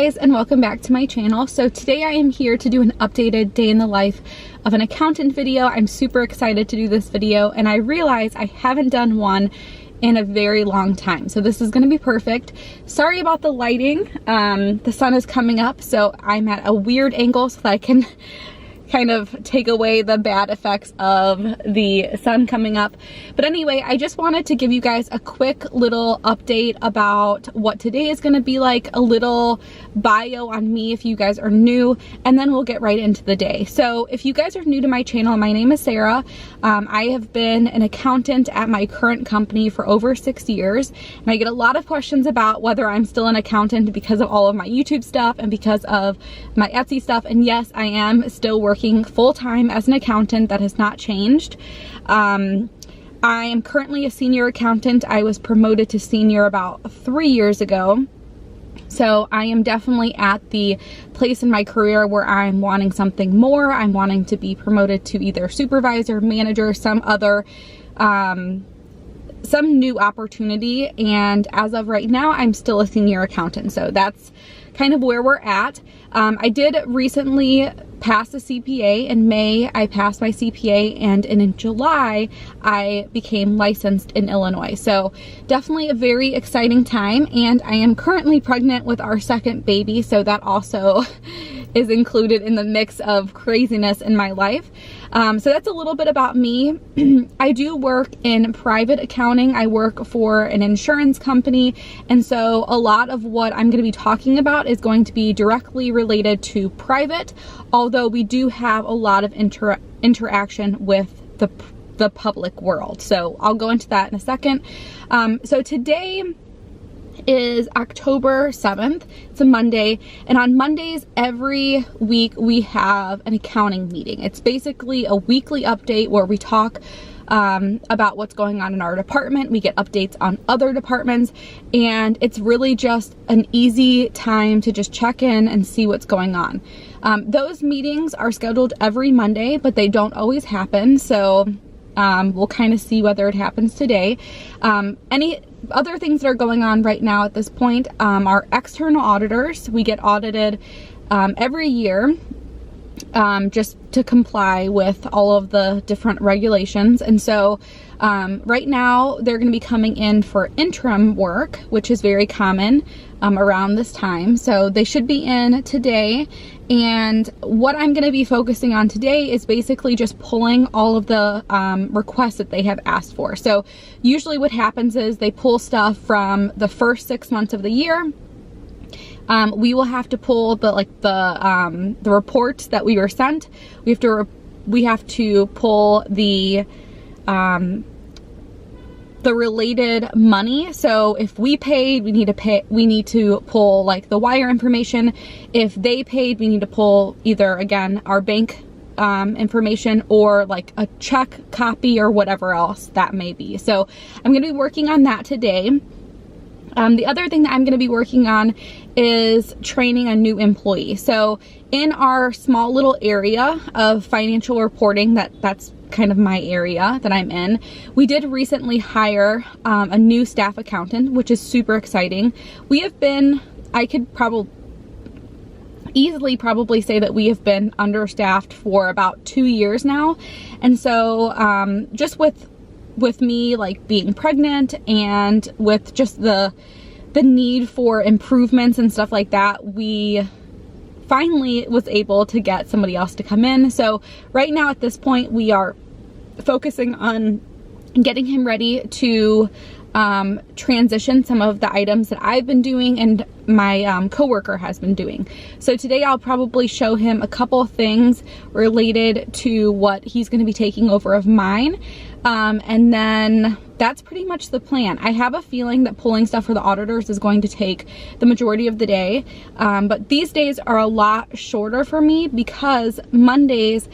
guys, and welcome back to my channel. So today I am here to do an updated day in the life of an accountant video. I'm super excited to do this video, and I realize I haven't done one in a very long time, so this is going to be perfect. Sorry about the lighting. The sun is coming up, so I'm at a weird angle so that I can kind of take away the bad effects of the sun coming up. But anyway, I just wanted to give you guys a quick little update about what today is going to be like, a little bio on me if you guys are new, and then we'll get right into the day. So if you guys are new to my channel, my name is Sarah. I have been an accountant at my current company for over 6 years, and I get a lot of questions about whether I'm still an accountant because of all of my YouTube stuff and because of my Etsy stuff. And yes, I am still working full-time as an accountant. That has not changed. I am currently a senior accountant. I was promoted to senior about 3 years ago. So I am definitely at the place in my career where I'm wanting something more. I'm wanting to be promoted to either supervisor, manager, some other, some new opportunity. And as of right now, I'm still a senior accountant. So that's kind of where we're at. I did recently pass a CPA. In May, I passed my CPA, and in July, I became licensed in Illinois. So definitely a very exciting time, and I am currently pregnant with our second baby, so that also is included in the mix of craziness in my life. So that's a little bit about me. I do work in private accounting. I work for an insurance company, and so a lot of what I'm going to be talking about is going to be directly related to private, although we do have a lot of interaction with the public world. So I'll go into that in a second. So today is October 7th. It's a Monday, and on Mondays every week we have an accounting meeting. It's basically a weekly update where we talk about what's going on in our department. We get updates on other departments, and it's really just an easy time to just check in and see what's going on. Those meetings are scheduled every Monday, but they don't always happen, so we'll kind of see whether it happens today. Any other things that are going on right now at this point are external auditors. We get audited every year just to comply with all of the different regulations. And so right now they're going to be coming in for interim work, which is very common around this time. So they should be in today. And what I'm going to be focusing on today is basically just pulling all of the requests that they have asked for. So usually what happens is they pull stuff from the first 6 months of the year. We will have to pull the reports that we were sent. We have to pull the related money. So if we paid, we need to pull like the wire information. If they paid, we need to pull either, again, our bank information or like a check copy or whatever else that may be. So I'm going to be working on that today. The other thing that I'm going to be working on is training a new employee. So in our small little area of financial reporting, that's kind of my area that I'm in, we did recently hire a new staff accountant, which is super exciting. We have been, I could easily probably say that we have been understaffed for about 2 years now. And so just with me like being pregnant and with just the need for improvements and stuff like that, we finally was able to get somebody else to come in. So right now at this point we are focusing on getting him ready to transition some of the items that I've been doing and my coworker has been doing. So today I'll probably show him a couple things related to what he's going to be taking over of mine. And then that's pretty much the plan. I have a feeling that pulling stuff for the auditors is going to take the majority of the day. But these days are a lot shorter for me because Mondays,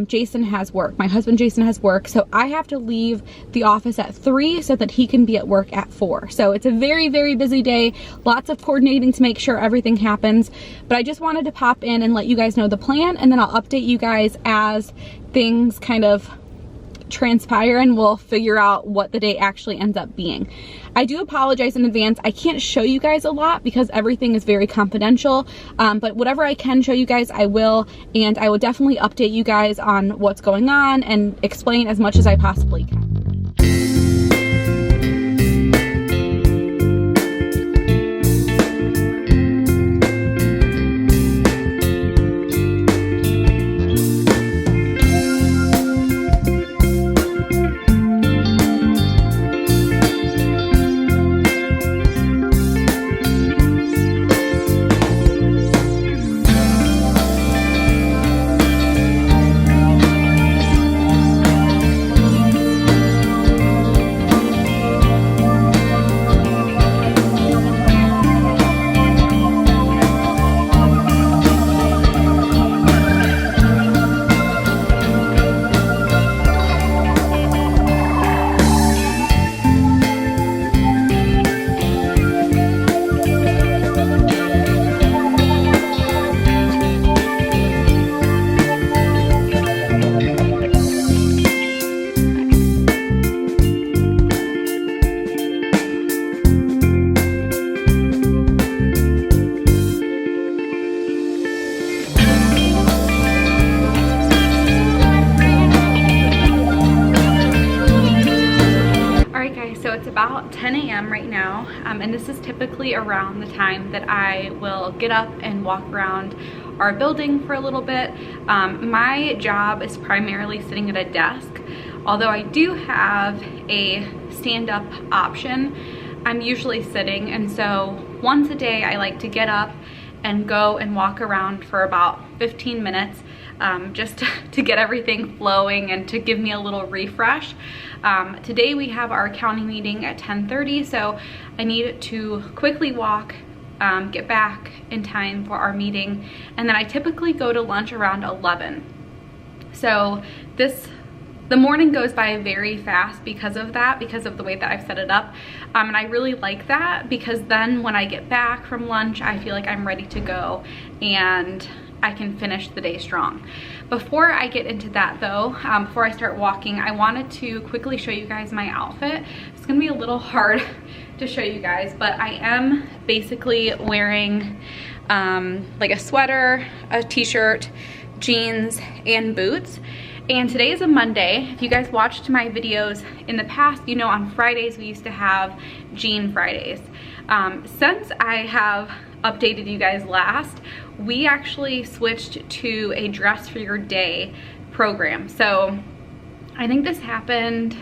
Jason has work. My husband Jason has work. So I have to leave the office at 3 so that he can be at work at 4. So it's a very, very busy day. Lots of coordinating to make sure everything happens. But I just wanted to pop in and let you guys know the plan, and then I'll update you guys as things kind of transpire and we'll figure out what the day actually ends up being. I do apologize in advance. I can't show you guys a lot because everything is very confidential, but whatever I can show you guys, I will, and I will definitely update you guys on what's going on and explain as much as I possibly can. About 10 a.m. right now, and this is typically around the time that I will get up and walk around our building for a little bit. My job is primarily sitting at a desk, although I do have a stand-up option. I'm usually sitting, and so once a day I like to get up and go and walk around for about 15 minutes just to get everything flowing and to give me a little refresh. Today we have our accounting meeting at 10:30, so I need to quickly walk, get back in time for our meeting, and then I typically go to lunch around 11. So the morning goes by very fast because of that, because of the way that I've set it up. And I really like that because then when I get back from lunch, I feel like I'm ready to go and I can finish the day strong. Before I get into that though, before I start walking, I wanted to quickly show you guys my outfit. It's gonna be a little hard to show you guys, but I am basically wearing like a sweater, a t-shirt, jeans, and boots. And today is a Monday. If you guys watched my videos in the past, you know on Fridays we used to have Jean Fridays. Since I have updated you guys last, we actually switched to a dress for your day program. So I think this happened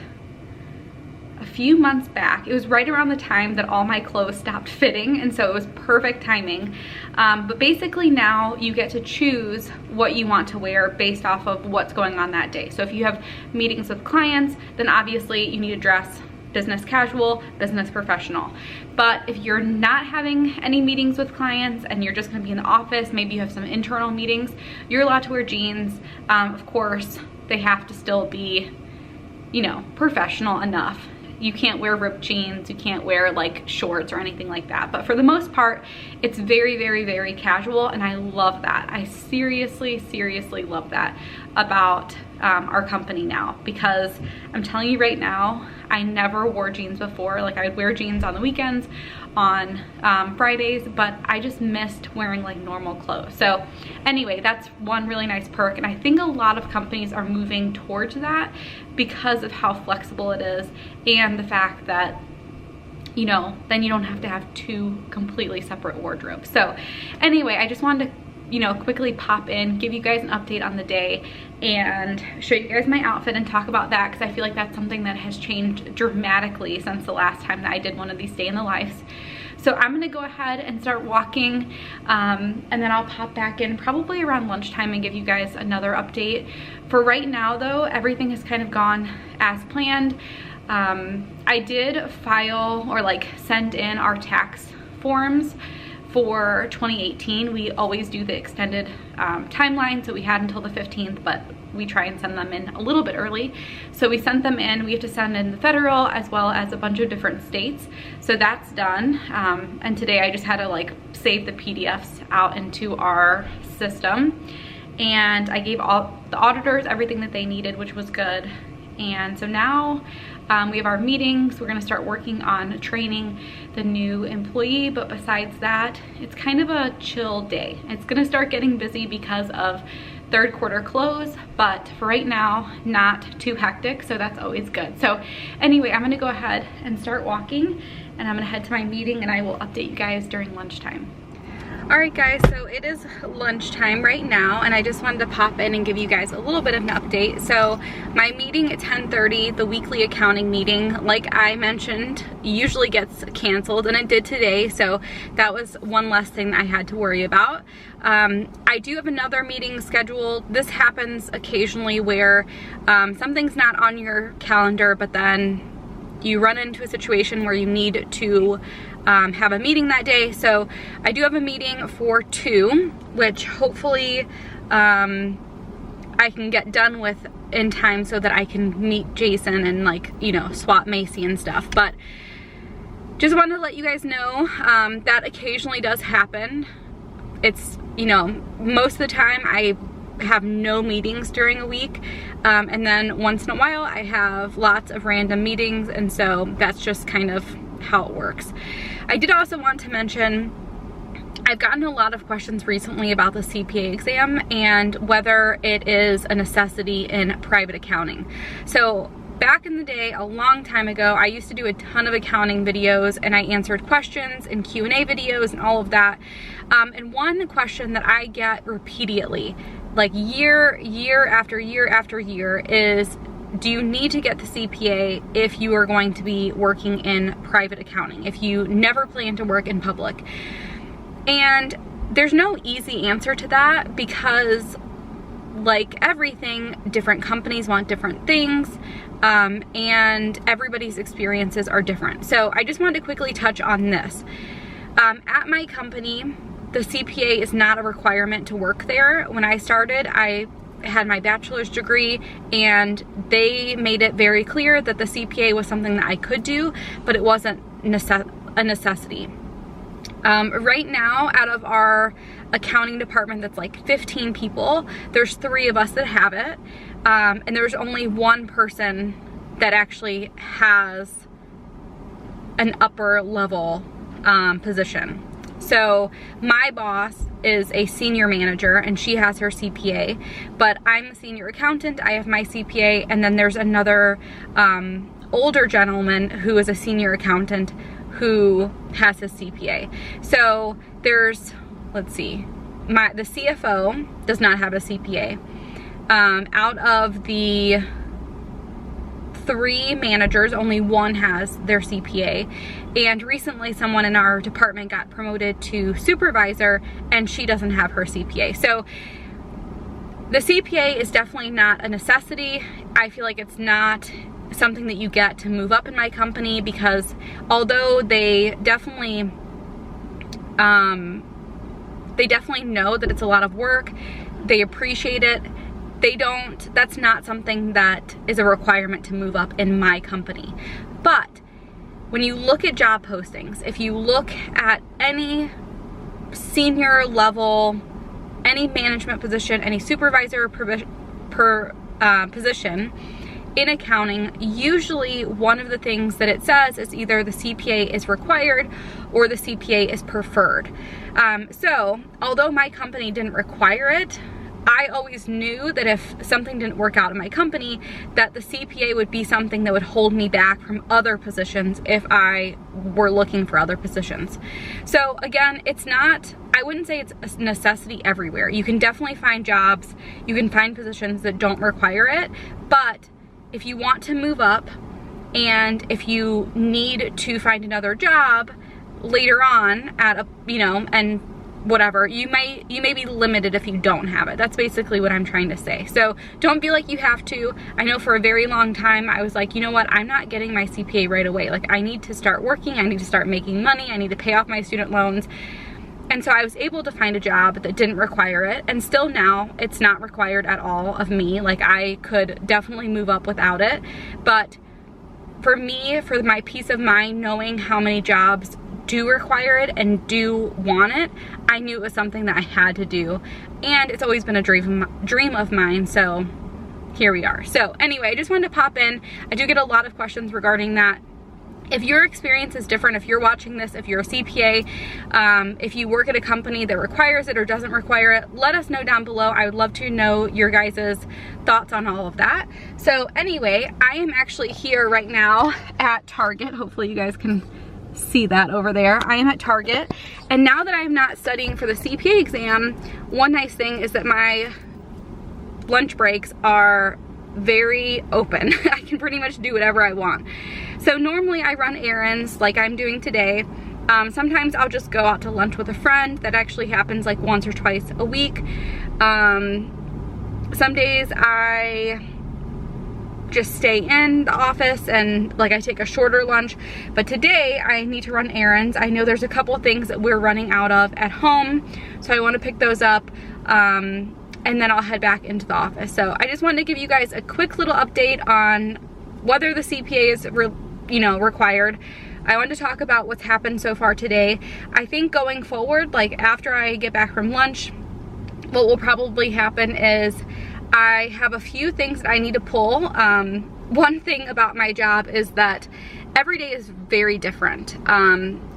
a few months back. It was right around the time that all my clothes stopped fitting, and so it was perfect timing. But basically now you get to choose what you want to wear based off of what's going on that day. So if you have meetings with clients, then obviously you need to dress business casual, business professional. But if you're not having any meetings with clients and you're just gonna be in the office, maybe you have some internal meetings, you're allowed to wear jeans. Of course, they have to still be, you know, professional enough. You can't wear ripped jeans, you can't wear like shorts or anything like that. But for the most part, it's very, very, very casual, and I love that. I seriously, seriously love that about our company now, because I'm telling you right now, I never wore jeans before. Like I would wear jeans on the weekends, on Fridays, but I just missed wearing like normal clothes. So anyway, that's one really nice perk, and I think a lot of companies are moving towards that because of how flexible it is and the fact that, you know, then you don't have to have two completely separate wardrobes. So anyway, I just wanted to, you know, quickly pop in, give you guys an update on the day and show you guys my outfit and talk about that, because I feel like that's something that has changed dramatically since the last time that I did one of these day in the lives. So I'm gonna go ahead and start walking, and then I'll pop back in probably around lunchtime and give you guys another update. For right now though, everything has kind of gone as planned. I did file or like send in our tax forms for 2018. We always do the extended timeline, so we had until the 15th, but we try and send them in a little bit early. So we sent them in. We have to send in the federal as well as a bunch of different states. So that's done. And today I just had to like save the PDFs out into our system. And I gave all the auditors everything that they needed, which was good. And so now we have our meetings. We're gonna start working on training the new employee, but besides that, it's kind of a chill day. It's gonna start getting busy because of third quarter close, but for right now, not too hectic, so that's always good. So anyway, I'm gonna go ahead and start walking, and I'm gonna head to my meeting, and I will update you guys during lunchtime. All right guys, so it is lunchtime right now, and I just wanted to pop in and give you guys a little bit of an update. So my meeting at 10:30, the weekly accounting meeting, like I mentioned, usually gets canceled, and it did today, so that was one less thing that I had to worry about. I do have another meeting scheduled. This happens occasionally where something's not on your calendar, but then you run into a situation where you need to have a meeting that day. So I do have a meeting for 2, which hopefully I can get done with in time so that I can meet Jason and, like, you know, swap Macy and stuff. But just wanted to let you guys know that occasionally does happen. It's, you know, most of the time I have no meetings during a week, and then once in a while I have lots of random meetings, and so that's just kind of how it works. I did also want to mention, I've gotten a lot of questions recently about the CPA exam and whether it is a necessity in private accounting. So back in the day, a long time ago, I used to do a ton of accounting videos, and I answered questions and Q&A videos and all of that. And one question that I get repeatedly, like year after year after year, is, do you need to get the CPA if you are going to be working in private accounting, if you never plan to work in public? And there's no easy answer to that, because like everything, different companies want different things, and everybody's experiences are different. So I just wanted to quickly touch on this. At my company, the CPA is not a requirement to work there. When I started, I had my bachelor's degree, and they made it very clear that the CPA was something that I could do, but it wasn't a necessity. Right now, out of our accounting department that's like 15 people, there's 3 of us that have it, and there's only 1 person that actually has an upper level position. So my boss is a senior manager, and she has her CPA, but I'm a senior accountant, I have my CPA, and then there's another older gentleman who is a senior accountant who has his CPA. So there's, let's see, the CFO does not have a CPA. Out of the 3 managers, only 1 has their CPA. And recently someone in our department got promoted to supervisor, and she doesn't have her CPA. So the CPA is definitely not a necessity. I feel like it's not something that you get to move up in my company, because although they definitely know that it's a lot of work, they appreciate it, that's not something that is a requirement to move up in my company. But when you look at job postings, if you look at any senior level, any management position, any supervisor position in accounting, usually one of the things that it says is either the CPA is required or the CPA is preferred. So although my company didn't require it, I always knew that if something didn't work out in my company, that the CPA would be something that would hold me back from other positions if I were looking for other positions. So again, I wouldn't say it's a necessity everywhere. You can definitely find jobs, you can find positions that don't require it, but if you want to move up, and if you need to find another job later on at a, you know, and whatever, you may be limited if you don't have it. That's basically what I'm trying to say. So don't feel like you have to. I know for a very long time I was like, you know what, I'm not getting my CPA right away. Like, I need to start working, I need to start making money, I need to pay off my student loans. And so I was able to find a job that didn't require it, and still now it's not required at all of me. Like, I could definitely move up without it, but for me, for my peace of mind, knowing how many jobs do require it and do want it, I knew it was something that I had to do, and it's always been a dream of mine. So here we are. So anyway, I just wanted to pop in. I do get a lot of questions regarding that. If your experience is different, if you're watching this, if you're a CPA, if you work at a company that requires it or doesn't require it, let us know down below. I would love to know your guys' thoughts on all of that. So anyway, I am actually here right now at Target. Hopefully you guys can see that over there. I am at Target, and now that I'm not studying for the CPA exam, one nice thing is that my lunch breaks are very open. I can pretty much do whatever I want. So normally I run errands like I'm doing today. Sometimes I'll just go out to lunch with a friend. That actually happens like once or twice a week. Some days I just stay in the office and like I take a shorter lunch, but today I need to run errands. I know there's a couple things that we're running out of at home, so I want to pick those up, and then I'll head back into the office. So I just wanted to give you guys a quick little update on whether the CPA is required. I wanted to talk about what's happened so far today. I think going forward, like after I get back from lunch, what will probably happen is I have a few things that I need to pull. One thing about my job is that every day is very different.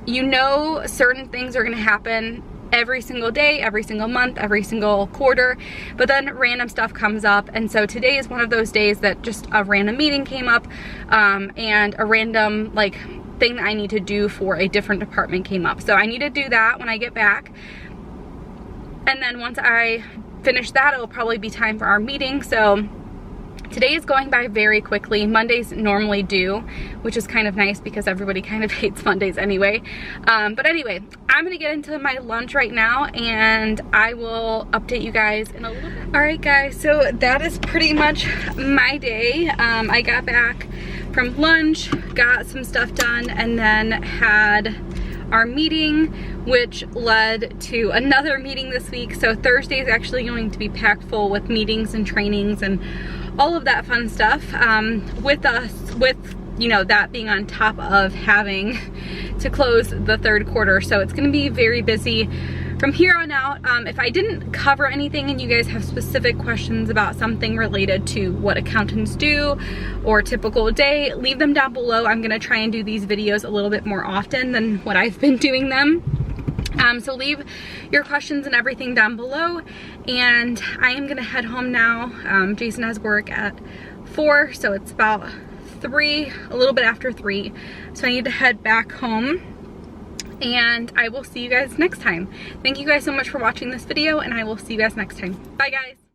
You know, certain things are gonna happen every single day, every single month, every single quarter, but then random stuff comes up. And so today is one of those days that just a random meeting came up, and a random like thing that I need to do for a different department came up. So I need to do that when I get back. And then once I finish that, it will probably be time for our meeting. So today is going by very quickly. Mondays normally do, which is kind of nice because everybody kind of hates Mondays anyway. But anyway, I'm gonna get into my lunch right now and I will update you guys in a little bit. All right guys, so that is pretty much my day. I got back from lunch, got some stuff done, and then had our meeting, which led to another meeting this week. So Thursday is actually going to be packed full with meetings and trainings and all of that fun stuff, with you know, that being on top of having to close the third quarter. So it's gonna be very busy from here on out. If I didn't cover anything and you guys have specific questions about something related to what accountants do or typical day, leave them down below. I'm gonna try and do these videos a little bit more often than what I've been doing them. So leave your questions and everything down below, and I am gonna head home now. Jason has work at 4, so it's about 3, a little bit after 3. So I need to head back home, and I will see you guys next time. Thank you guys so much for watching this video, and I will see you guys next time. Bye guys.